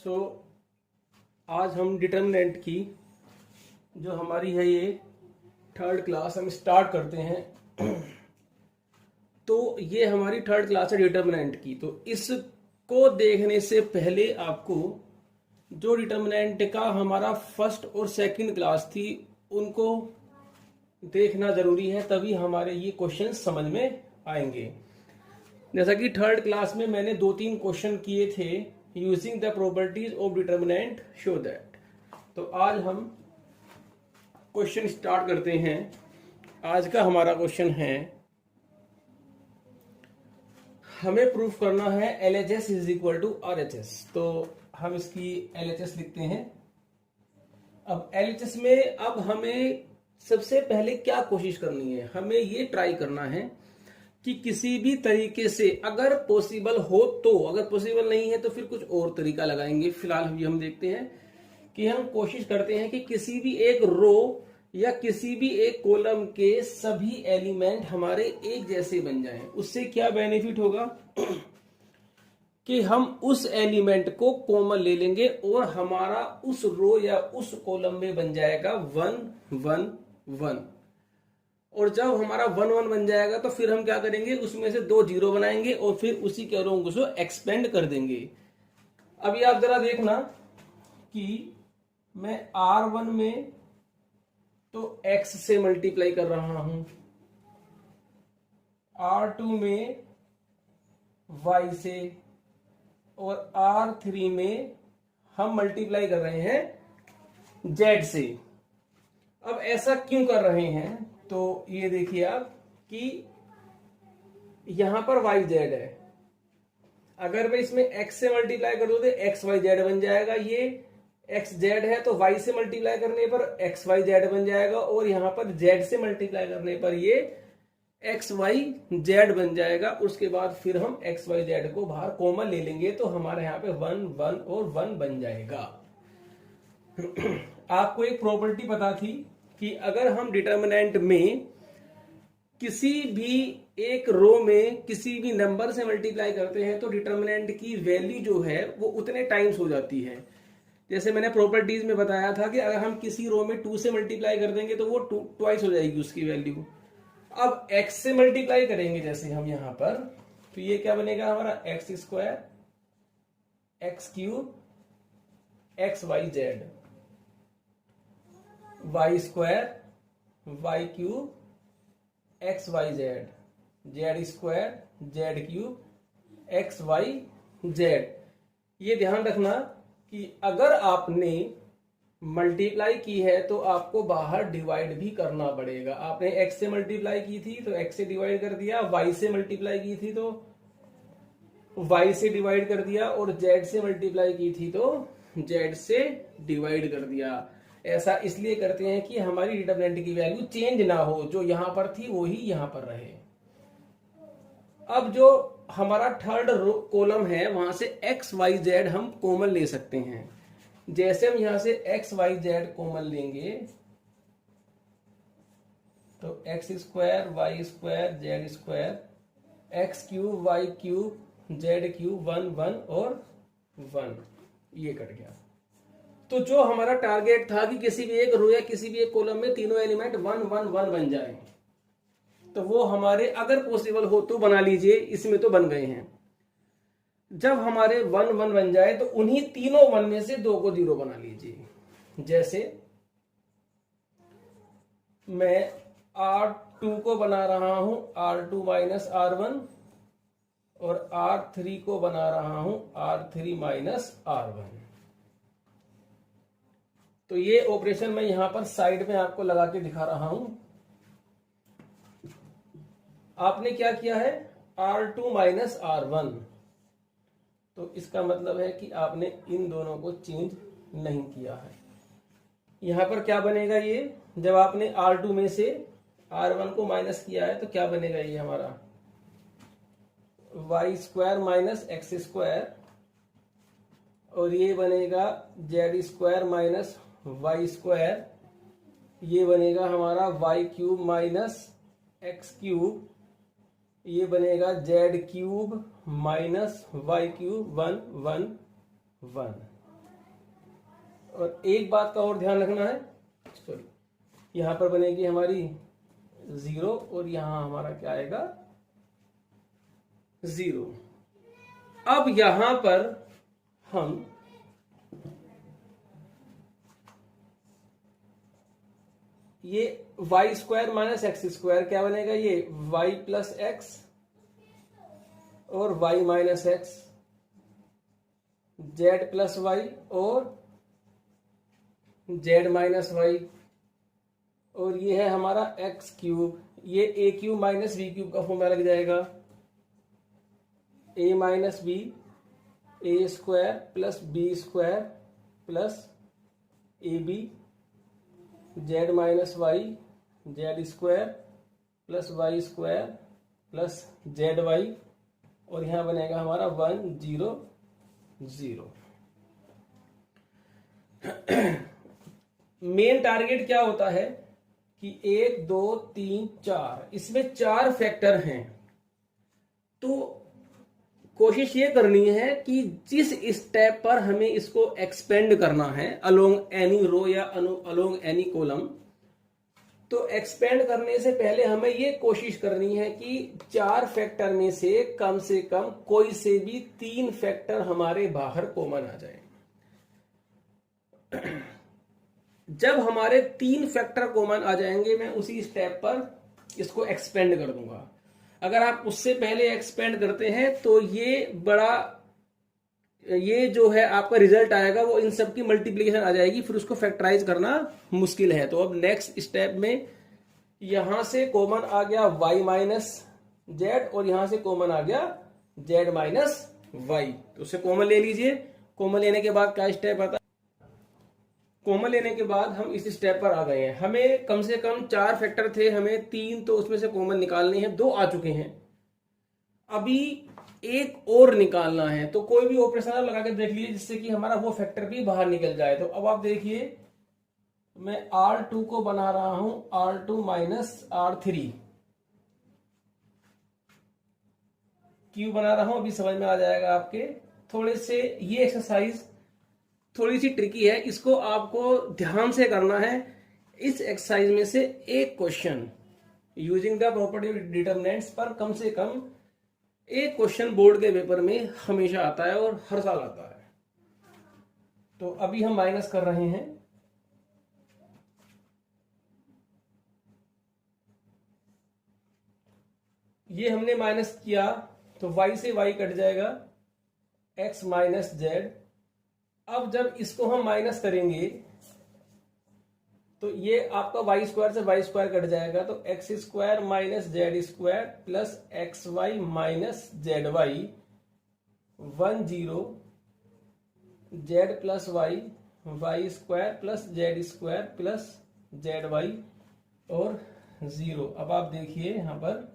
सो आज हम डिटर्मिनेंट की जो हमारी है ये थर्ड क्लास हम स्टार्ट करते हैं। तो ये हमारी थर्ड क्लास है डिटर्मिनेंट की। तो इसको देखने से पहले आपको जो डिटर्मिनेंट का हमारा फर्स्ट और सेकंड क्लास थी उनको देखना जरूरी है, तभी हमारे ये क्वेश्चन समझ में आएंगे। जैसा कि थर्ड क्लास में मैंने 2-3 क्वेश्चन किए थे using the properties of determinant show that. तो आज हम क्वेश्चन स्टार्ट करते हैं। आज का हमारा क्वेश्चन है, हमें प्रूफ करना है LHS is equal to RHS। तो हम इसकी LHS लिखते हैं। अब LHS में अब हमें सबसे पहले क्या कोशिश करनी है, हमें ये ट्राई करना है कि किसी भी तरीके से अगर पॉसिबल हो तो, अगर पॉसिबल नहीं है तो फिर कुछ और तरीका लगाएंगे। फिलहाल हम देखते हैं कि हम कोशिश करते हैं कि किसी भी एक रो या किसी भी एक कॉलम के सभी एलिमेंट हमारे एक जैसे बन जाएं। उससे क्या बेनिफिट होगा कि हम उस एलिमेंट को कॉमन ले लेंगे और हमारा उस रो या उस कॉलम में बन जाएगा 1 1 1। और जब हमारा 1 1 बन जाएगा तो फिर हम क्या करेंगे, उसमें से 2 0 बनाएंगे और फिर उसी के रोंग को एक्सपेंड कर देंगे। अभी आप जरा देखना कि मैं R1 में तो x से मल्टीप्लाई कर रहा हूं, R2 में y से, और R3 में हम मल्टीप्लाई कर रहे हैं z से। अब ऐसा क्यों कर रहे हैं, तो ये देखिए आप कि यहां पर y z है। अगर मैं इसमें x से मल्टीप्लाई कर दूं तो x y z बन जाएगा। ये x z है तो y से मल्टीप्लाई करने पर x y z बन जाएगा, और यहां पर z से मल्टीप्लाई करने पर ये x y z बन जाएगा। उसके बाद फिर हम x y z को बाहर कॉमन ले लेंगे तो हमारे यहाँ पे 1 1 और 1 बन जाएगा। आपको एक प्रॉपर्टी पता थी कि अगर हम डिटर्मिनेंट में किसी भी एक रो में किसी भी नंबर से मल्टीप्लाई करते हैं तो डिटर्मिनेंट की वैल्यू जो है वो उतने टाइम्स हो जाती है। जैसे मैंने प्रॉपर्टीज में बताया था कि अगर हम किसी रो में 2 से मल्टीप्लाई कर देंगे तो वो ट्वाइस हो जाएगी उसकी वैल्यू। अब x से मल्टीप्लाई करेंगे जैसे हम यहां पर, तो ये क्या बनेगा हमारा x square x cube x y z, y square y cube x y z, z square z cube x y z। ये ध्यान रखना कि अगर आपने मल्टीप्लाई की है तो आपको बाहर डिवाइड भी करना पड़ेगा। आपने x से मल्टीप्लाई की थी तो x से डिवाइड कर दिया, y से मल्टीप्लाई की थी तो y से डिवाइड कर दिया, और z से मल्टीप्लाई की थी तो z से डिवाइड कर दिया। ऐसा इसलिए करते हैं कि हमारी डिटर्मिनेंट की वैल्यू चेंज ना हो, जो यहां पर थी वो ही यहां पर रहे। अब जो हमारा थर्ड कॉलम है वहां से x y z हम कॉमन ले सकते हैं। जैसे हम यहां से x y z कॉमन लेंगे तो x square y square z square x cube y cube z cube 1 1 और 1, ये कट गया। तो जो हमारा टारगेट था कि किसी भी एक रो या किसी भी एक कॉलम में तीनों एलिमेंट 1 1 1 बन जाए, तो वो हमारे अगर पॉसिबल हो तो बना लीजिए। इसमें तो बन गए हैं। जब हमारे 1 1 बन जाए तो उन्हीं तीनों 1 में से 2 को 0 बना लीजिए। जैसे मैं R2 को बना रहा हूं R2 माइनस R1, और R3 को बना रहा हूं R3 माइनस R1। तो ये ऑपरेशन मैं यहां पर साइड में आपको लगा के दिखा रहा हूं। आपने क्या किया है, R2 माइनस R1, तो इसका मतलब है कि आपने इन दोनों को चेंज नहीं किया है। यहां पर क्या बनेगा, ये जब आपने R2 में से R1 को माइनस किया है तो क्या बनेगा, ये हमारा y square minus x square, और ये बनेगा z square minus y square, ये बनेगा हमारा y cube minus x cube, ये बनेगा z cube minus y cube 1 1 1। और एक बात का और ध्यान रखना है, सॉरी, यहां पर बनेगी हमारी 0 और यहां हमारा क्या आएगा 0। अब यहां पर हम ये Y square minus X square क्या बनेगा, ये वाई प्लस एक्स और Y minus X, Z plus Y और जेड माइनस वाई, और ये है हमारा एक्स क्यूब, ये A cube minus B cube का फॉर्मूला लग जाएगा, A minus B A square plus B square plus A B, Z minus Y Z square plus Y square plus Z Y, और यहां बनेगा हमारा 1 0 0। मेन टारगेट क्या होता है कि 1 2 3 4, इसमें 4 फैक्टर हैं, तो कोशिश ये करनी है कि जिस स्टेप पर हमें इसको एक्सपेंड करना है अलोंग एनी रो या अलोंग एनी कॉलम, तो एक्सपेंड करने से पहले हमें ये कोशिश करनी है कि 4 फैक्टर में से कम कोई से भी 3 फैक्टर हमारे बाहर कॉमन आ जाए। जब हमारे 3 फैक्टर कॉमन आ जाएंगे, मैं उसी स्टेप पर इसको एक्सपेंड कर दूंगा। अगर आप उससे पहले एक्सपेंड करते हैं तो ये जो है आपका रिजल्ट आएगा वो इन सब की मल्टीप्लिकेशन आ जाएगी, फिर उसको फैक्टराइज करना मुश्किल है। तो अब नेक्स्ट स्टेप में यहां से कॉमन आ गया y माइनस जेड और यहां से कॉमन आ गया z माइनस वाई, तो उसे कॉमन ले लीजिए। कॉमन लेने के बाद क्या स्टेप आता है, कॉमन लेने के बाद हम इस स्टेप पर आ गए हैं। हमें कम से कम 4 फैक्टर थे, हमें 3 तो उसमें से कॉमन निकालने हैं, 2 आ चुके हैं, अभी एक और निकालना है। तो कोई भी ऑपरेशन आप लगा के देख लीजिए जिससे कि हमारा वो फैक्टर भी बाहर निकल जाए। तो अब आप देखिए मैं R2 को बना रहा हूं R2 माइनस R3 क्यों बना रहा हूं अभी समझ में आ जाएगा आपके। थोड़े से ये एक्सरसाइज थोड़ी सी ट्रिकी है, इसको आपको ध्यान से करना है। इस एक्सरसाइज में से एक question using the property of determinants पर कम से कम एक क्वेश्चन बोर्ड के पेपर में हमेशा आता है और हर साल आता है। तो अभी हम माइनस कर रहे हैं, ये हमने माइनस किया तो y से y कट जाएगा x माइनस जेड। अब जब इसको हम माइनस करेंगे तो ये आपका वाई स्क्वायर से वाई स्क्वायर कट जाएगा, तो X square minus Z square plus X Y minus Z Y 1 0 Z plus Y Y square plus Z square plus Z Y और 0। अब आप देखिए यहां पर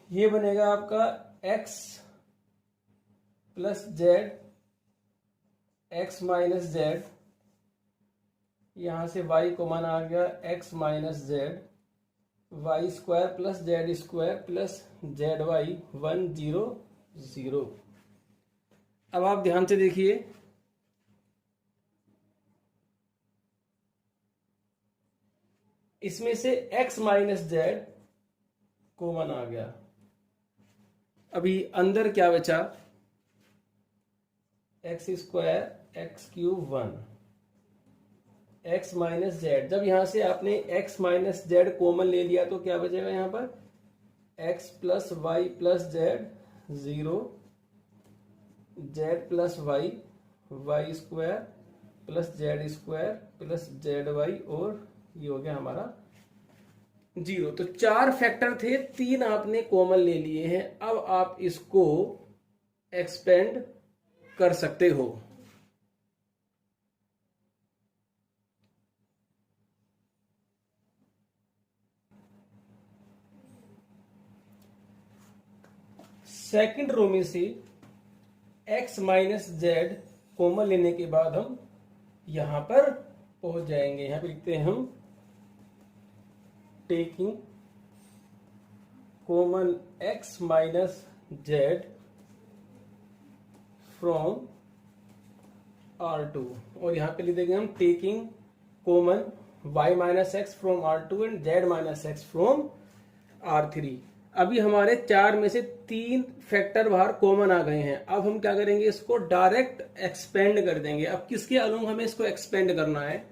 ये बनेगा आपका x plus Z X minus Z, यहां से y कॉमन आ गया x minus Z Y square plus Z square plus Z Y 1 0 0। अब आप ध्यान से देखिए इसमें से x माइनस जेड कॉमन आ गया, अभी अंदर क्या बचा x square x cube 1 x minus Z. जब यहां से आपने एक्स माइनस जेड कॉमन ले लिया तो क्या बचेगा यहां पर X plus Y plus Z 0 Z plus Y Y square plus Z square plus Z Y और ये हो गया हमारा 0। तो 4 फैक्टर थे, 3 आपने कॉमन ले लिए हैं। अब आप इसको एक्सपेंड कर सकते हो। सेकंड रो में से x माइनस जेड कॉमन लेने के बाद हम यहां पर पहुंच जाएंगे। यहाँ पे लिखते हैं हम taking common x minus Z from R2, और यहाँ पे लिख देंगे हम taking common y minus x from R2 and z minus x from R3। अभी हमारे 4 में से 3 फैक्टर बाहर कॉमन आ गए हैं। अब हम क्या करेंगे, इसको डायरेक्ट एक्सपेंड कर देंगे। अब किसके अलोंग हमें इसको एक्सपेंड करना है,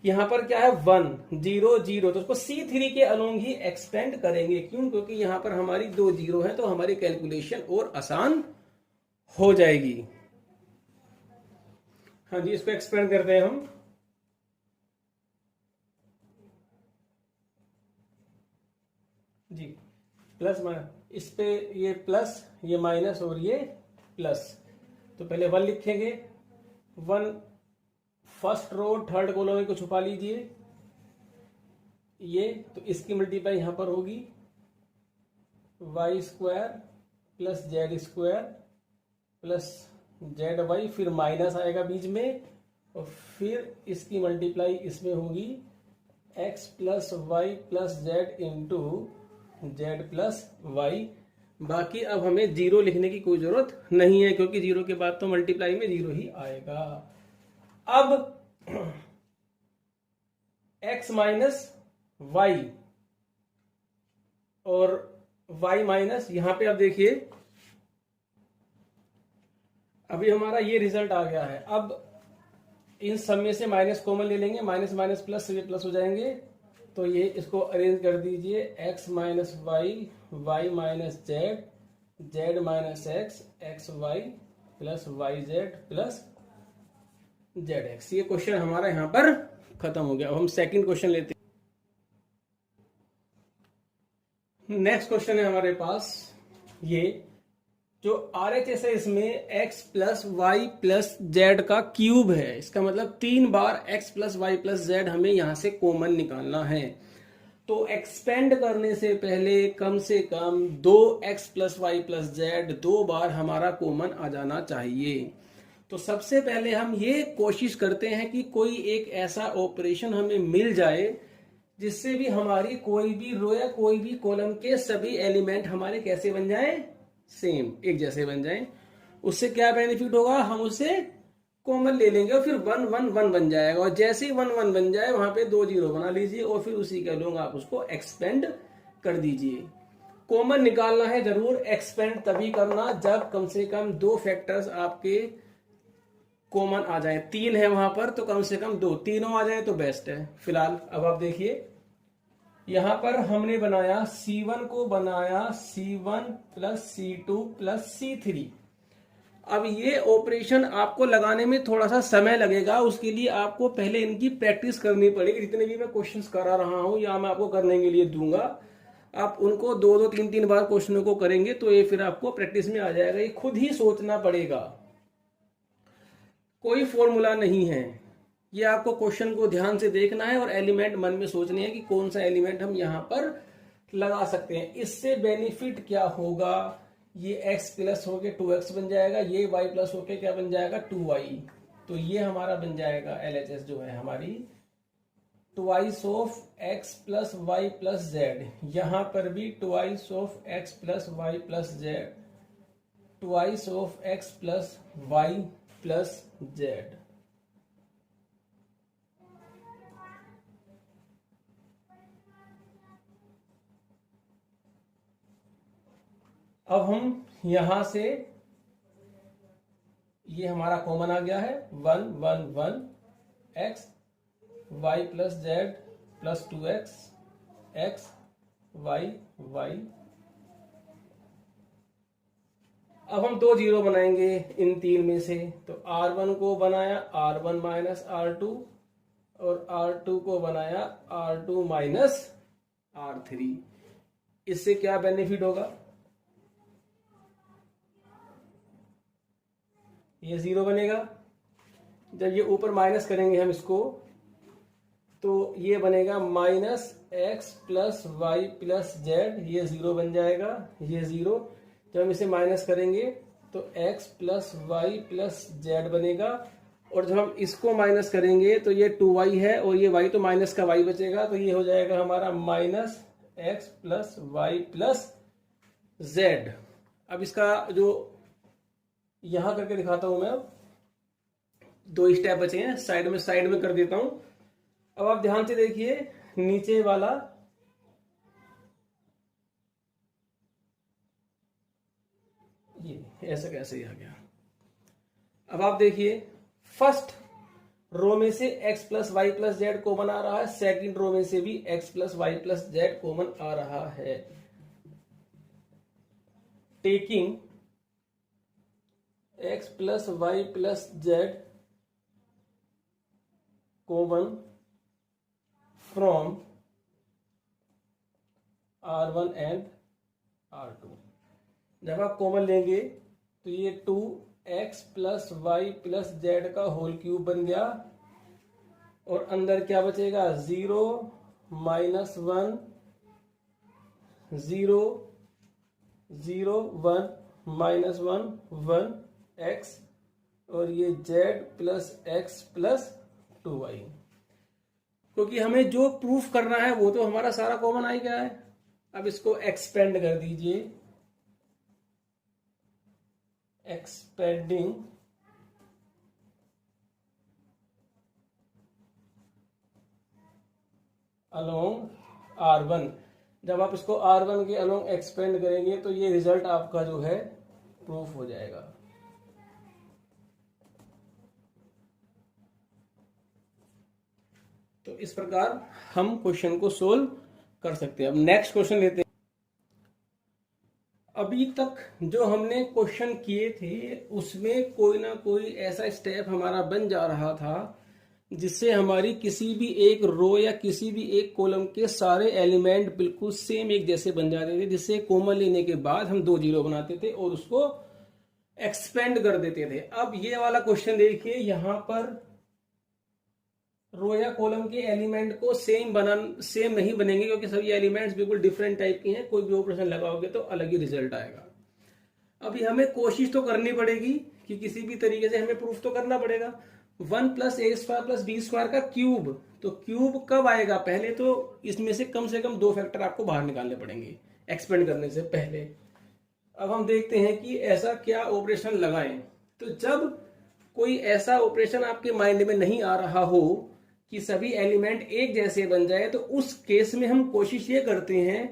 यहाँ पर क्या है 1 0 0, तो उसको C3 के अलोंग ही एक्सपेंड करेंगे। क्यों? क्योंकि यहाँ पर हमारी 2 जीरो है, तो हमारी कैलकुलेशन और आसान हो जाएगी। हाँ जी, इसको एक्सपेंड करते हैं हम। जी प्लस माइनस, इस पे ये प्लस, ये माइनस और ये प्लस। तो पहले 1 लिखेंगे, 1 फर्स्ट रो थर्ड कॉलम को छुपा लीजिए ये, तो इसकी मल्टीप्लाई यहां पर होगी Y square plus Z square plus Z Y, फिर माइनस आएगा बीच में, और फिर इसकी मल्टीप्लाई इसमें होगी X plus Y plus Z into Z plus Y. बाकी अब हमें जीरो लिखने की कोई जरूरत नहीं है, क्योंकि जीरो के बाद तो मल्टीप्लाई में जीरो ही आएगा। अब x माइनस वाई और y माइनस, यहां पे आप देखिए अभी हमारा ये रिजल्ट आ गया है। अब इन सब में से माइनस कॉमन ले लेंगे, माइनस माइनस प्लस से प्लस हो जाएंगे। तो ये इसको अरेंज कर दीजिए, x minus Y, Y minus Z, Z minus X, X Y plus Y Z plus Z X. ये क्वेश्चन हमारा यहां पर खत्म हो गया। अब हम सेकंड क्वेश्चन लेते हैं। नेक्स्ट क्वेश्चन है हमारे पास ये जो RHS है, इसमें x plus Y plus Z का क्यूब है। इसका मतलब 3 बार x plus Y plus Z हमें यहां से कॉमन निकालना है। तो एक्सपेंड करने से पहले कम से कम 2x plus Y plus Z 2 बार हमारा कॉमन आ जाना चाहिए। तो सबसे पहले हम ये कोशिश करते हैं कि कोई एक ऐसा ऑपरेशन हमें मिल जाए जिससे भी हमारी कोई भी रो या कोई भी कॉलम के सभी एलिमेंट हमारे कैसे बन जाएं, सेम, एक जैसे बन जाएं। उससे क्या बेनिफिट होगा, हम उसे कॉमन ले लेंगे और फिर 1 1 1 बन जाएगा। और जैसे ही 1 1 बन जाए वहां पे 2 जीरो बना लीजिए और फिर उसी के लोग आप उसको एक्सपेंड कर दीजिए। कॉमन निकालना है जरूर, एक्सपेंड तभी करना जब कम से कम 2 फैक्टर्स आपके कॉमन आ जाए। 3 है वहां पर, तो कम से कम 2, तीनों आ जाए तो बेस्ट है। फिलहाल अब आप देखिए यहां पर हमने बनाया C1 को बनाया C1 plus C2 plus C3। अब ये ऑपरेशन आपको लगाने में थोड़ा सा समय लगेगा, उसके लिए आपको पहले इनकी प्रैक्टिस करनी पड़ेगी। जितने भी मैं क्वेश्चंस करा रहा हूं या मैं आपको करने के लिए दूंगा, आप उनको 2 3 3 बार क्वेश्चनों को करेंगे तो ये फिर आपको प्रैक्टिस में आ जाएगा। ये खुद ही सोचना पड़ेगा, कोई फॉर्मूला नहीं है। ये आपको क्वेश्चन को ध्यान से देखना है और एलिमेंट मन में सोचने हैं कि कौन सा एलिमेंट हम यहां पर लगा सकते हैं। इससे बेनिफिट क्या होगा, ये x प्लस होके 2x बन जाएगा, ये y प्लस होके क्या बन जाएगा 2y। तो ये हमारा बन जाएगा LHS जो है हमारी twice of x plus Y plus Z. यहां पर भी twice of x plus Y plus Z, twice of x plus Y plus Z. अब हम यहां से ये हमारा कॉमन आ गया है 1 1 1 x Y plus Z plus 2x x Y Y. अब हम 2 जीरो बनाएंगे इन 3 में से। तो R1 को बनाया R1 माइनस R2 और R2 को बनाया R2 माइनस R3। इससे क्या बेनिफिट होगा, ये 0 बनेगा। जब ये ऊपर माइनस करेंगे हम इसको, तो ये बनेगा minus X plus Y plus Z, ये 0 बन जाएगा, ये 0। जब हम इसे माइनस करेंगे तो x plus Y plus Z बनेगा। और जब हम इसको माइनस करेंगे तो ये 2y है और ये y तो माइनस का y बचेगा, तो ये हो जाएगा हमारा minus X plus Y plus Z. अब इसका जो यहां करके दिखाता हूं मैं, अब 2 स्टेप बचे हैं, साइड में कर देता हूं। अब आप ध्यान से देखिए नीचे वाला ये ऐसा कैसे ही आ गया। अब आप देखिए फर्स्ट रो में से x plus Y plus Z common आ रहा है, सेकंड रो में से भी x plus Y plus Z common आ रहा है। Taking x plus Y plus Z common from R1 and R2। जब आप कॉमन लेंगे तो ये 2x plus Y plus Z का होल क्यूब बन गया और अंदर क्या बचेगा 0 माइनस 1 0 0 1 माइनस 1 1 x और ये z plus x plus 2y। क्योंकि हमें जो प्रूफ करना है वो तो हमारा सारा कॉमन आ ही गया है। अब इसको एक्सपेंड कर दीजिए, एक्सपेंडिंग अलोंग R1। जब आप इसको R1 के अलोंग एक्सपेंड करेंगे तो ये रिजल्ट आपका जो है प्रूफ हो जाएगा। तो इस प्रकार हम क्वेश्चन को सोल्व कर सकते हैं। अब नेक्स्ट क्वेश्चन लेते हैं। अभी तक जो हमने क्वेश्चन किए थे उसमें कोई ना कोई ऐसा स्टेप हमारा बन जा रहा था जिससे हमारी किसी भी एक रो या किसी भी एक कॉलम के सारे एलिमेंट बिल्कुल सेम एक जैसे बन जाते थे, जिससे कॉमन लेने के बाद हम 2 जीरो बनाते थे और उसको एक्सपेंड कर देते थे। अब ये वाला क्वेश्चन देखिए, यहाँ पर रो या कॉलम के एलिमेंट को सेम नहीं बनेंगे क्योंकि सभी एलिमेंट्स बिल्कुल डिफरेंट टाइप के हैं। कोई भी ऑपरेशन लगाओगे तो अलग ही रिजल्ट आएगा। अभी हमें कोशिश तो करनी पड़ेगी कि किसी भी तरीके से हमें प्रूफ तो करना पड़ेगा। 1 plus A square plus B square का क्यूब, तो क्यूब कब आएगा? पहले तो इसमें से कम 2 फैक्टर आपको बाहर निकालने पड़ेंगे एक्सपेंड करने से पहले। अब हम देखते हैं कि ऐसा क्या ऑपरेशन लगाएं। तो जब कोई ऐसा ऑपरेशन आपके माइंड में नहीं आ रहा हो कि सभी एलिमेंट एक जैसे बन जाए, तो उस केस में हम कोशिश ये करते हैं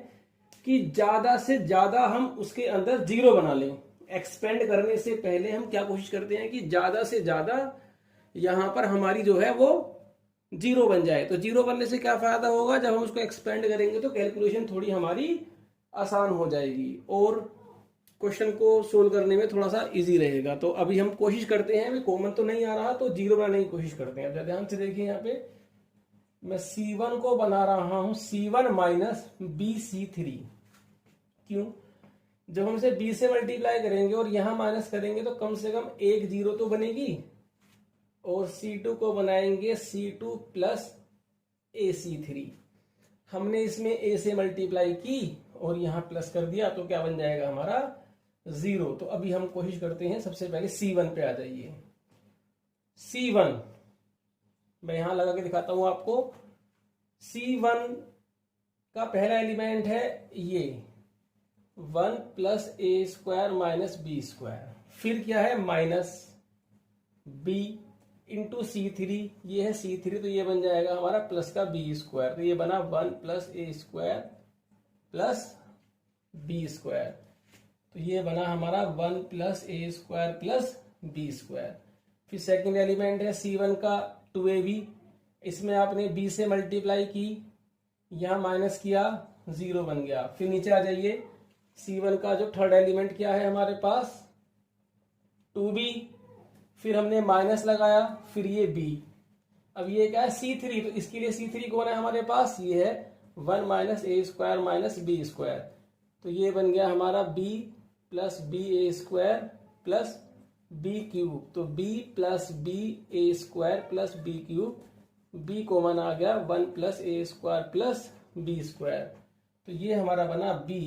कि ज्यादा से ज्यादा हम उसके अंदर जीरो बना लें। एक्सपेंड करने से पहले हम क्या कोशिश करते हैं कि ज्यादा से ज्यादा यहां पर हमारी जो है वो जीरो बन जाए। तो जीरो बनने से क्या फायदा होगा? जब हम उसको एक्सपेंड करेंगे तो कैलकुलेशन थोड़ी हमारी आसान हो जाएगी और क्वेश्चन को सोल्व करने में थोड़ा सा इजी रहेगा। तो अभी हम कोशिश करते हैं, अभी कॉमन तो नहीं आ रहा तो जीरो बनाने की कोशिश करते हैं। ध्यान से देखिए, यहाँ पे मैं C1 को बना रहा हूं C1 माइनस BC3। क्यों? जब हम इसे B से मल्टीप्लाई करेंगे और यहां माइनस करेंगे तो कम से कम एक जीरो तो बनेगी और C2 को बनाएंगे C2 प्लस AC3। हमने इसमें A से मल्टीप्लाई की और यहां प्लस कर दिया तो क्या बन जाएगा हमारा 0। तो अभी हम कोशिश करते हैं, सबसे पहले C1 पे आ जाइए। C1 मैं यहां लगा के दिखाता हूं आपको। C1 का पहला एलिमेंट है ये 1 plus A square minus B square, फिर क्या है माइनस b इंटू C3, ये है C3 तो ये बन जाएगा हमारा प्लस का बी स्क्वायर। तो ये बना 1 plus A square plus B square, तो ये बना हमारा 1 plus A square plus B square. फिर सेकंड एलिमेंट है C1 का 2ab, इसमें आपने b से मल्टीप्लाई की, यहां माइनस किया 0 बन गया। फिर नीचे आ जाइए, C1 का जो थर्ड एलिमेंट क्या है हमारे पास 2b, फिर हमने माइनस लगाया, फिर ये b। अब ये क्या है C3, तो इसके लिए C3 कौन है हमारे पास? ये है 1 minus A square minus B square, तो ये बन गया हमारा b plus B A square plus B cube. तो b plus B A square plus B cube, b common आ गया 1 plus A square plus B square, तो ये हमारा बना b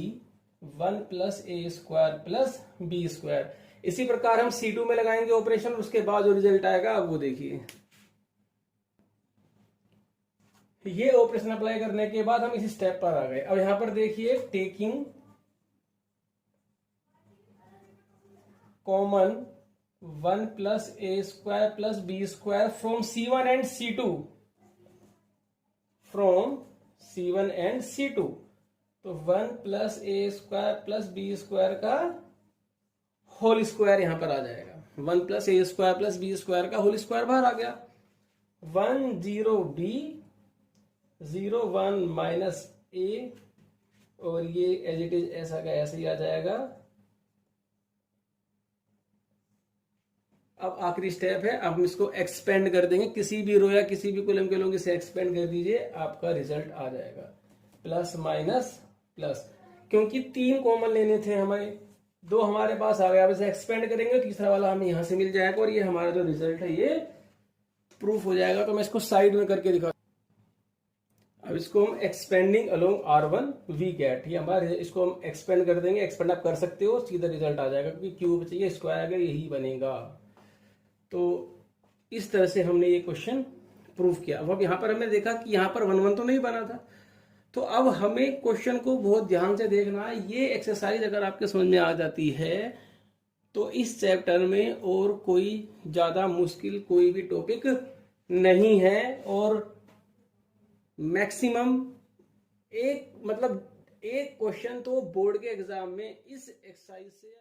1 plus A square plus B square. इसी प्रकार हम C2 में लगाएंगे ऑपरेशन, उसके बाद जो रिजल्ट आएगा अब वो देखिए। ये ऑपरेशन अप्लाई करने के बाद हम इसी स्टेप पर आ गए। अब यहां पर देखिए, taking common 1 plus A square plus B square from C1 and C2, from C1 and C2। तो 1 plus A square plus B square का होल स्क्वायर यहां पर आ जाएगा। 1 plus A square plus B square का होल स्क्वायर बाहर आ गया। 1 0 b 0 1 माइनस ए, और ये एज इट इज ऐसा का ऐसे ही आ जाएगा। अब आखिरी स्टेप है, अब हम इसको एक्सपेंड कर देंगे, किसी भी रो या किसी भी कॉलम के लोग इसे एक्सपेंड कर दीजिए, आपका रिजल्ट आ जाएगा प्लस माइनस प्लस। क्योंकि 3 कॉमन लेने थे हमें, 2 हमारे पास आ गया, अब इसे एक्सपेंड करेंगे, तीसरा वाला हमें यहां से मिल जाएगा और ये हमारा जो रिजल्ट है ये प्रूफ हो जाएगा। तो मैं इसको साइड में करके दिखा। अब इसको हम expanding along R1 we get, ये हमारे, इसको हम एक्सपेंड कर देंगे। एक्सपेंड आप कर सकते हो, सीधा रिजल्ट आ जाएगा, क्योंकि क्यूब चाहिए, स्क्वायर अगर यही बनेगा। तो इस तरह से हमने ये क्वेश्चन प्रूफ किया। अब यहां पर हमने देखा कि यहां पर 1 1 तो नहीं बना था, तो अब हमें क्वेश्चन को बहुत ध्यान से देखना है। ये एक्सरसाइज अगर आपके समझ में आ जाती है तो इस चैप्टर में और कोई ज्यादा मुश्किल कोई भी टॉपिक नहीं है, और मैक्सिमम एक क्वेश्चन तो बोर्ड के एग्जाम में इस एक्सरसाइज से।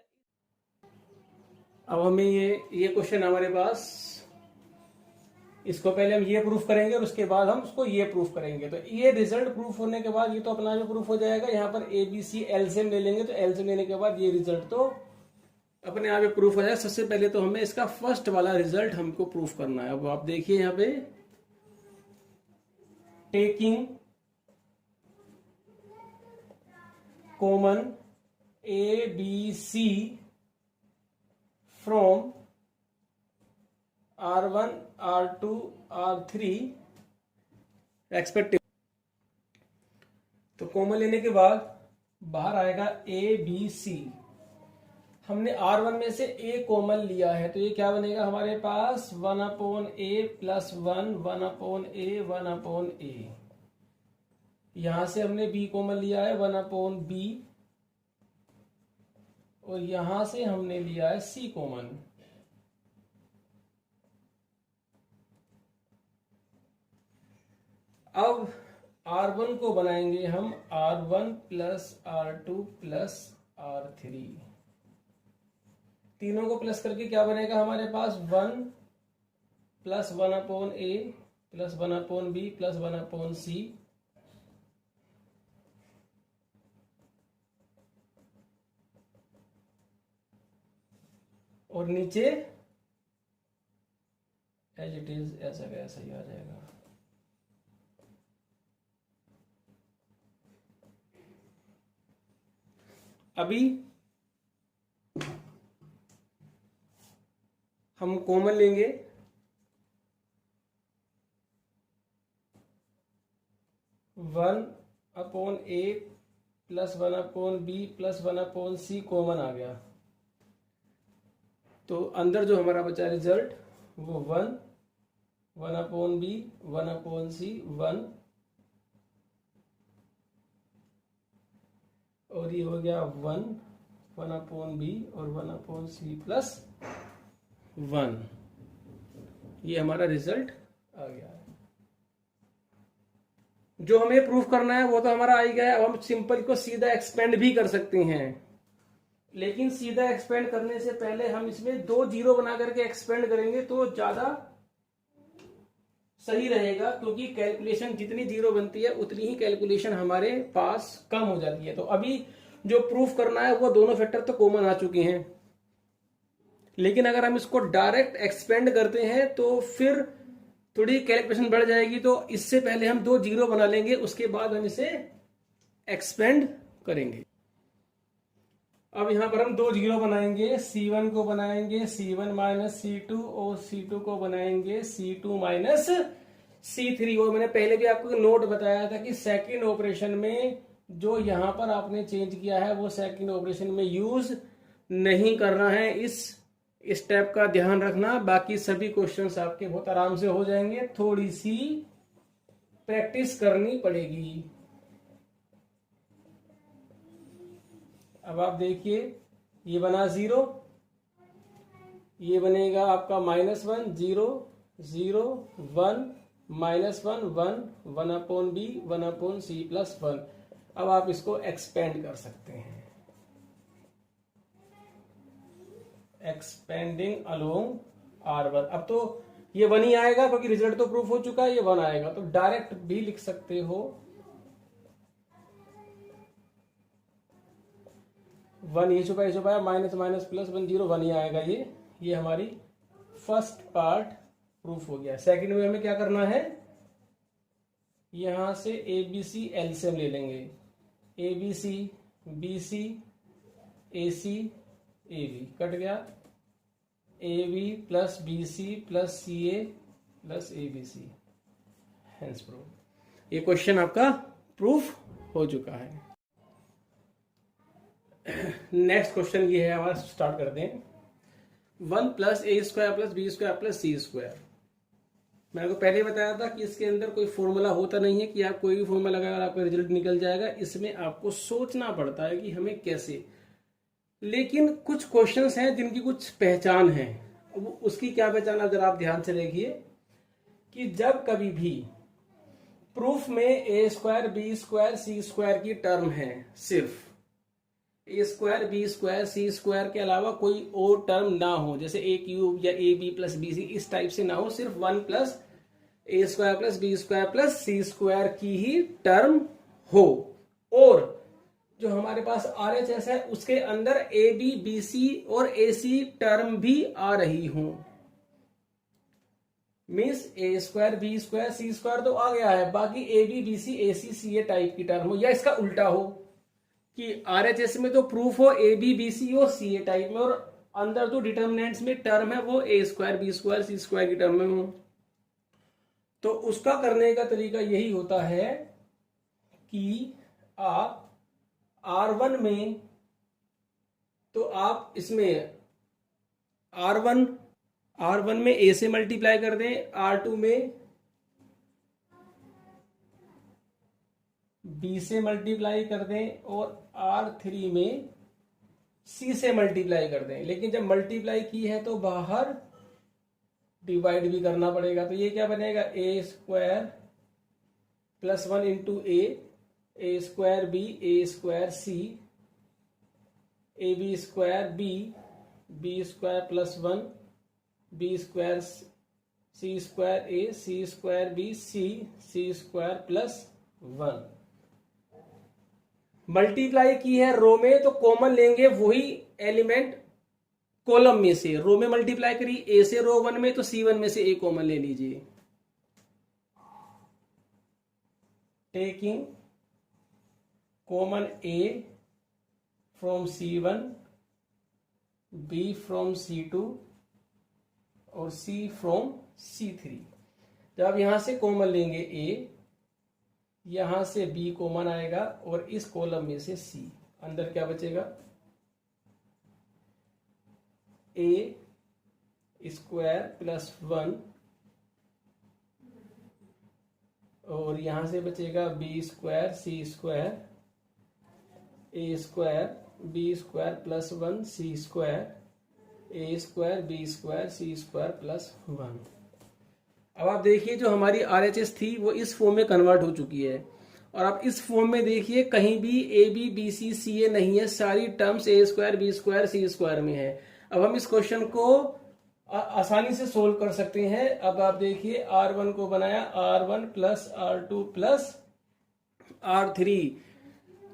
अब हमें ये क्वेश्चन हमारे पास, इसको पहले हम ये प्रूफ करेंगे और उसके बाद हम उसको ये प्रूफ करेंगे। तो ये रिजल्ट प्रूफ होने के बाद ये तो अपना भी प्रूफ हो जाएगा। यहाँ पर ABC एलसीएम ले लेंगे, तो एलसीएम लेने के बाद ये रिजल्ट तो अपने आप ही प्रूफ हो जाएगा। सबसे पहले तो हमें इसका फर्स्ट वाला रिजल्ट हमको प्रूफ करना है। अब आप देखिए यहाँ पे, taking common ABC from R1 R2 R3 एक्सपेक्टिव। तो कॉमन लेने के बाद बाहर आएगा ABC। हमने R1 में से A कॉमन लिया है, तो ये क्या बनेगा हमारे पास 1/A प्लस 1 1/A 1/A। यहां से हमने B कॉमन लिया है 1/B, और यहां से हमने लिया है C कॉमन। अब R1 को बनाएंगे हम R1 plus R2 plus R3। तीनों को प्लस करके क्या बनेगा हमारे पास 1 plus 1/A plus 1/B plus 1/C। और नीचे एज इट इज ऐसा का ऐसा ही आ जाएगा। अभी हम कॉमन लेंगे 1/A plus 1/B plus 1/C common आ गया। तो अंदर जो हमारा बचा रिजल्ट वो 1 1/B 1/C 1, और ये हो गया 1 1/B और 1/C प्लस 1। ये हमारा रिजल्ट आ गया है। जो हमें प्रूफ करना है वो तो हमारा आ ही गया। अब हम सिंपल को सीधा एक्सपेंड भी कर सकते हैं, लेकिन सीधा एक्सपेंड करने से पहले हम इसमें 2 जीरो बना करके एक्सपेंड करेंगे तो ज्यादा सही रहेगा, क्योंकि कैलकुलेशन जितनी जीरो बनती है उतनी ही कैलकुलेशन हमारे पास कम हो जाती है। तो अभी जो प्रूफ करना है वो दोनों फैक्टर तो कॉमन आ चुके हैं, लेकिन अगर हम इसको डायरेक्ट एक्सपेंड करते हैं तो फिर थोड़ी कैलकुलेशन बढ़ जाएगी। तो इससे पहले हम 2 जीरो बना लेंगे, उसके बाद हम इसे एक्सपेंड करेंगे। अब यहां पर हम 2 जीरो बनाएंगे, C1 को बनाएंगे C1 माइनस C2 और C2 को बनाएंगे C2 माइनस C3। और मैंने पहले भी आपको नोट बताया था कि सेकंड ऑपरेशन में जो यहां पर आपने चेंज किया है वो सेकंड ऑपरेशन में यूज नहीं करना है, इस स्टेप का ध्यान रखना। बाकी सभी क्वेश्चंस आपके बहुत आराम से हो जाएंगे, थोड़ी सी प्रैक्टिस करनी पड़ेगी। अब आप देखिए, ये बना 0, ये बनेगा आपका -1, 0, 0, 1, -1, 1, 1/b, 1/c + 1। अब आप इसको एक्सपेंड कर सकते हैं, एक्सपेंडिंग अलोंग R1। अब तो ये 1 ही आएगा क्योंकि रिजल्ट तो प्रूफ हो चुका है, ये 1 आएगा, तो डायरेक्ट भी लिख सकते हो 1 ही छुपाया माइनस माइनस प्लस 1 0 1 ही आएगा। ये हमारी फर्स्ट पार्ट प्रूफ हो गया। सेकंड में हमें क्या करना है, यहां से ABC एलसीएम ले लेंगे, ABC BC AC AB cut गया, AB + BC + CA + ABC, hence proof. ये क्वेश्चन आपका प्रूफ हो चुका है। नेक्स्ट क्वेश्चन ये है हमारा, स्टार्ट करते हैं। 1 + a² + b² + c²। मैंने को पहले बताया था कि इसके अंदर कोई फॉर्मूला होता नहीं है कि आप कोई भी फॉर्मूला लगाकर आपका रिजल्ट निकल जाएगा। इसमें आपको सोचना पड़ता है कि हमें कैसे, लेकिन कुछ क्वेश्चंस हैं जिनकी कुछ पहचान है। उसकी क्या पहचान, अगर आप ध्यान से देखिए कि जब कभी भी प्रूफ में a² b² c² की टर्म है, सिर्फ a² b² c² के अलावा कोई और टर्म ना हो, जैसे a³ या ab + bc इस टाइप से ना हो, सिर्फ 1 + a² + b² + c² की ही टर्म हो, और जो हमारे पास RHS है उसके अंदर AB BC और AC टर्म भी आ रही हो, मीन्स a² b² c² तो आ गया है, बाकी AB BC AC CA type की टर्म हो, या इसका उल्टा हो कि RHS में तो प्रूफ हो AB BC और CA टाइप में, और अंदर जो डिटर्मिनेंट्स में टर्म है वो a² b² c² की टर्म में हो। तो उसका करने का तरीका यही होता है कि आप R1 में, तो आप इसमें R1 में A से मल्टीप्लाई कर दें, R2 में B से मल्टीप्लाई कर दें, और R3 में C से मल्टीप्लाई कर दें। लेकिन जब मल्टीप्लाई की है तो बाहर डिवाइड भी करना पड़ेगा। तो ये क्या बनेगा, a² + 1 × a² b a² c ab² b b² + 1 b² c² a c² b c² + 1। Multiply की है रो में तो कॉमन लेंगे वही एलिमेंट कॉलम में से। रो में मल्टीप्लाई करी ए से रो 1 में, तो C1 में से ए कॉमन ले लीजिए। Taking common A from C1, B from C2 और C फ्रॉम C3। जब यहां से कॉमन लेंगे A, यहां से B कॉमन आएगा, और इस कॉलम में से C, अंदर क्या बचेगा, a² + 1, और यहां से बचेगा b² c² a² b² + 1 c² a² b² c² + 1। अब आप देखिए जो हमारी RHS थी वो इस फॉर्म में कन्वर्ट हो चुकी है, और आप इस फॉर्म में देखिए कहीं भी AB BC CA नहीं है, सारी टर्म्स a² b² c² में है। अब हम इस क्वेश्चन को आसानी से सोल्व कर सकते हैं। अब आप देखिए R1 को बनाया, R1 + R2 + R3।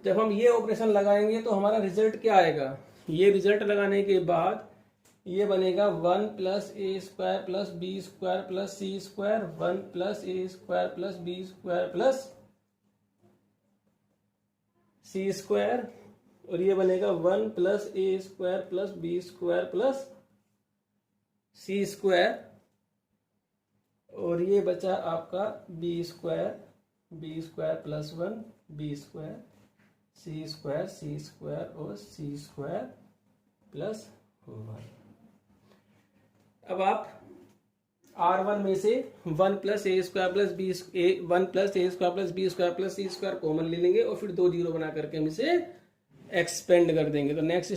जब हम ये ऑपरेशन लगाएंगे तो हमारा रिजल्ट क्या आएगा, ये रिजल्ट लगाने के बाद ये बनेगा 1 + a² + b² + c², 1 + a² + b² + c², और ये बनेगा 1 + a² + b² + c², और ये बचा आपका b² + 1 b² c² c² और c² प्लस 1। अब आप R1 में से 1 plus A square plus B 1 plus A square plus B square plus C square common ले लेंगे और फिर 2 जीरो बना करके हम इसे एक्सपेंड कर देंगे। तो next,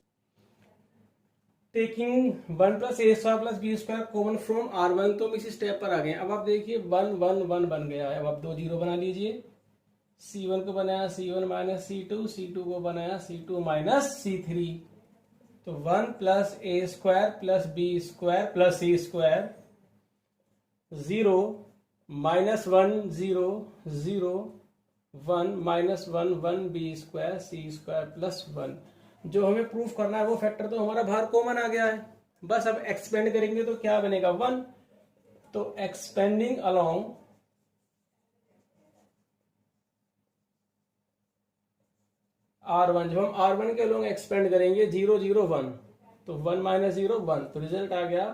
taking 1 plus A square plus B square common from R1, तो हम इसी स्टेप पर आ गए। अब आप देखिए 1 1 1 बन गया है। अब आप 2 जीरो बना लीजिए। C1 को बनाया C1 माइनस C2, C2 को बनाया C2 माइनस C3। तो 1 plus A square plus B square plus C square 0 minus 1 0 0 1 minus 1 1 B square C square plus 1। जो हमें प्रूफ करना है वो फैक्टर तो हमारा बाहर कॉमन आ गया है। बस अब एक्सपेंड करेंगे तो क्या बनेगा 1। तो एक्सपेंडिंग अलोंग R1, जब हम R1 के अलोंग एक्सपेंड करेंगे 0 0 1, तो 1 माइनस 0 1, तो रिजल्ट आ गया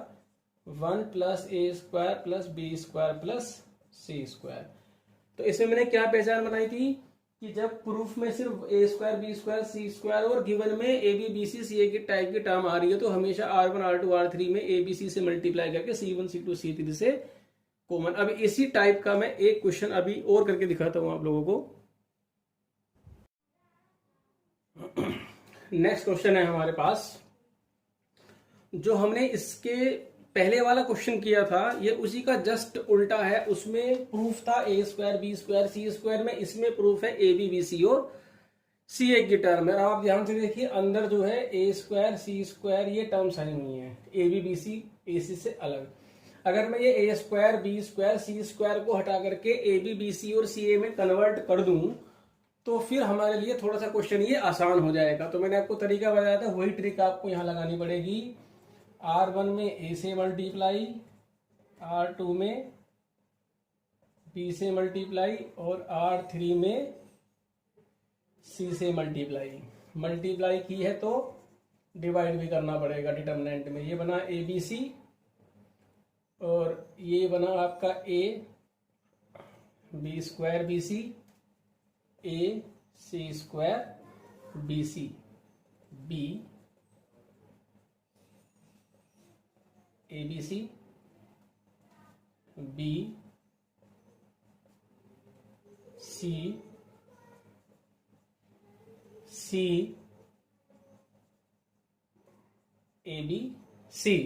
1 plus A square plus B square plus C square. तो इसमें मैंने क्या पहचान बनाई थी कि जब प्रूफ में सिर्फ ए square B square C square और गिवन में ए बी बी सी सी ए की टाइप की टर्म आ रही है तो हमेशा R1 R2 R3 में ए बी सी से मल्टीप्लाई करके C1 C2 C3 से कॉमन। अब इसी टाइप का मैं एक क्वेश्चन अभी और करके दिखाता हूं आप लोगों को। नेक्स्ट क्वेश्चन है हमारे पास, जो हमने इसके पहले वाला क्वेश्चन किया था ये उसी का जस्ट उल्टा है। उसमें प्रूफ था ए square B square C square में, इसमें प्रूफ है ए बी बी सी और सी ए की टर्म है। आप ध्यान से देखिए अंदर जो है ए स्क्वायर सी स्क्वायर ये टर्म्स आई हुई है, ए बी बी सी ए सी से अलग। अगर मैं ये ए square B square C square को हटा करके ए बी बी सी और सी ए में कन्वर्ट कर दूं तो फिर हमारे लिए थोड़ा सा क्वेश्चन ये आसान हो जाएगा। तो मैंने आपको तरीका बताया था, वही ट्रिक आपको यहाँ लगानी पड़ेगी। R1 में ए से मल्टीप्लाई, R2 में बी से मल्टीप्लाई और R3 में सी से मल्टीप्लाई। मल्टीप्लाई की है तो डिवाइड भी करना पड़ेगा डिटर्मिनेंट में। ये बना ए बी सी और ये बना आपका A B square B C A C square B C B A B C B C C A B C.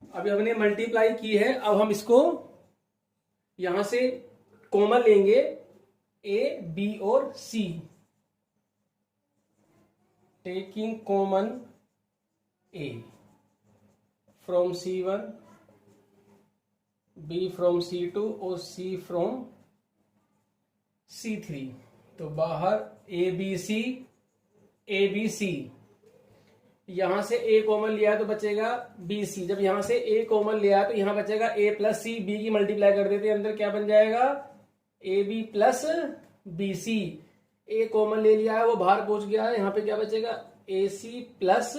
अभी हमने मल्टीप्लाई की है, अब हम इसको यहां से कॉमन लेंगे ए बी और C. Taking common A from C1, B from C2 और C फ्रॉम C3। तो बाहर ए बी सी, यहां से ए कॉमन लिया तो बचेगा बी सी। जब यहां से ए कॉमन लिया तो यहां बचेगा ए प्लस सी, बी की मल्टीप्लाई कर देते हैं, अंदर क्या बन जाएगा A B plus B C. A common ले लिया है वो बाहर पहुंच गया है, यहां पे क्या बचेगा ए सी प्लस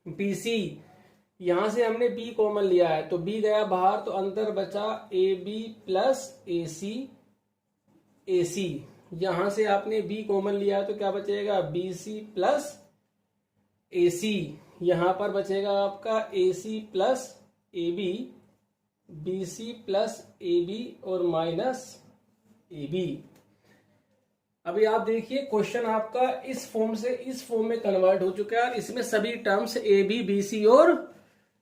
बी सी। यहां से हमने बी कॉमन लिया है तो बी गया बाहर, तो अंदर बचा ए B plus A C A सी। यहां से आपने बी कॉमन लिया है तो क्या बचेगा बी सी प्लस ए सी। यहां पर बचेगा आपका A C plus A B, B C plus A B और माइनस ए बी। अभी आप देखिए क्वेश्चन आपका इस फॉर्म से इस फॉर्म में कन्वर्ट हो चुका है। इसमें सभी terms A B B C और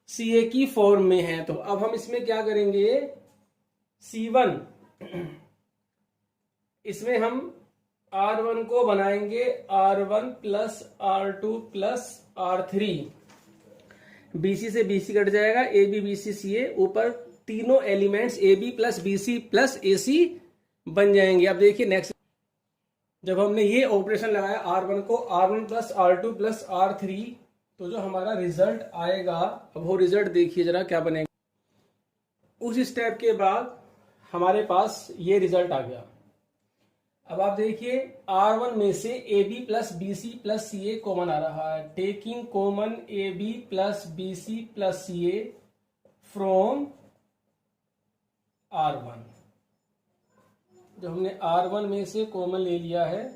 सी ए की फॉर्म में है। तो अब हम इसमें क्या करेंगे C1, इसमें हम R1 को बनाएंगे R1 plus R2 plus R3। BC से BC कट जाएगा, AB BC CA, ऊपर तीनों elements AB plus BC plus AC बन जाएंगे। अब देखिए नेक्स्ट, जब हमने ये ऑपरेशन लगाया R1 को R1 plus R2 plus R3, तो जो हमारा रिजल्ट आएगा, अब वो रिजल्ट देखिए जरा क्या बनेगा। उस स्टेप के बाद हमारे पास ये रिजल्ट आ गया। अब आप देखिए R1 में से AB plus BC plus CA common आ रहा है। Taking common AB plus BC plus CA from R1। जो हमने R1 में से कॉमन ले लिया है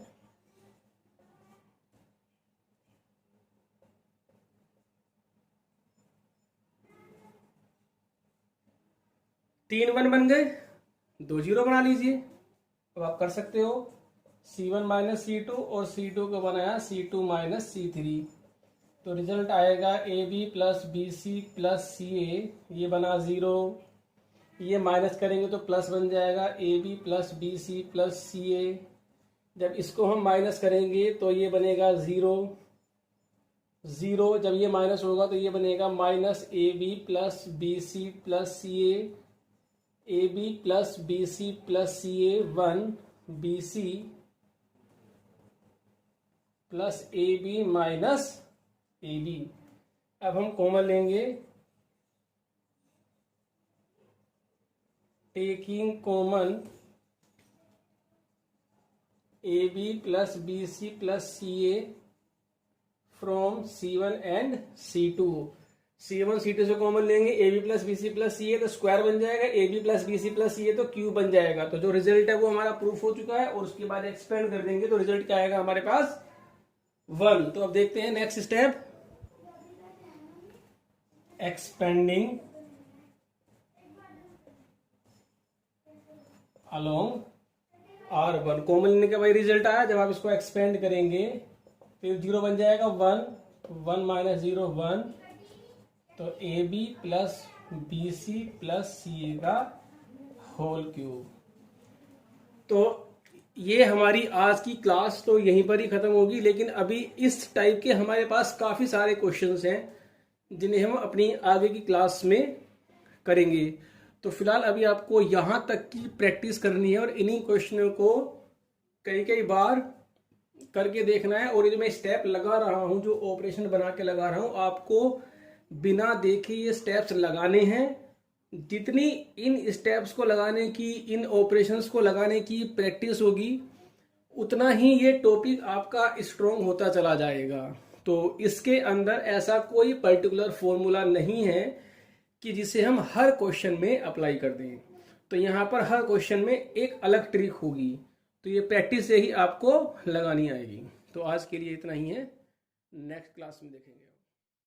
3 1 बन गए, 2 0 बना लीजिए। अब आप कर सकते हो C1 माइनस C2 और C2 को बनाया C2 माइनस C3, तो रिजल्ट आएगा AB plus BC plus CA, ये बना 0, ये माइनस करेंगे तो प्लस बन जाएगा AB plus BC plus CA, जब इसको हम माइनस करेंगे तो ये बनेगा 0 0, जब ये माइनस होगा तो ये बनेगा minus AB plus BC plus CA, AB plus BC plus CA 1, BC plus AB minus AB। अब हम कॉमन लेंगे, taking common AB plus BC plus CA from C1 and C2। C1 C2 से common लेंगे AB plus BC plus CA, तो square बन जाएगा, AB plus BC plus CA तो cube बन जाएगा। तो जो रिजल्ट है वो हमारा प्रूफ हो चुका है, और उसके बाद एक्सपेंड कर देंगे तो रिजल्ट क्या आएगा हमारे पास 1। तो अब देखते हैं next step, expanding along R1। Common लेने के बाद रिजल्ट आया, जब आप इसको एक्सपेंड करेंगे फिर 0 बन जाएगा, 1 1 माइनस 0 1, तो AB plus BC plus CA का होल क्यूब। तो ये हमारी आज की क्लास तो यहीं पर ही खत्म होगी, लेकिन अभी इस टाइप के हमारे पास काफी सारे क्वेश्चंस हैं जिन्हें हम अपनी आगे की क्लास में करेंगे। तो फिलहाल अभी आपको यहां तक की प्रैक्टिस करनी है और इन्हीं क्वेश्चनों को कई कई बार करके देखना है। और ये जो मैं स्टेप लगा रहा हूं, जो ऑपरेशन बना के लगा रहा हूं, आपको बिना देखे ये स्टेप्स लगाने हैं। जितनी इन स्टेप्स को लगाने की, इन ऑपरेशंस को लगाने की प्रैक्टिस होगी, उतना ही ये टॉपिक आपका स्ट्रॉन्ग होता चला जाएगा। तो इसके अंदर ऐसा कोई पर्टिकुलर फॉर्मूला नहीं है कि जिसे हम हर क्वेश्चन में अप्लाई कर दें। तो यहाँ पर हर क्वेश्चन में एक अलग ट्रिक होगी, तो ये प्रैक्टिस से ही आपको लगानी आएगी। तो आज के लिए इतना ही है, नेक्स्ट क्लास में देखेंगे।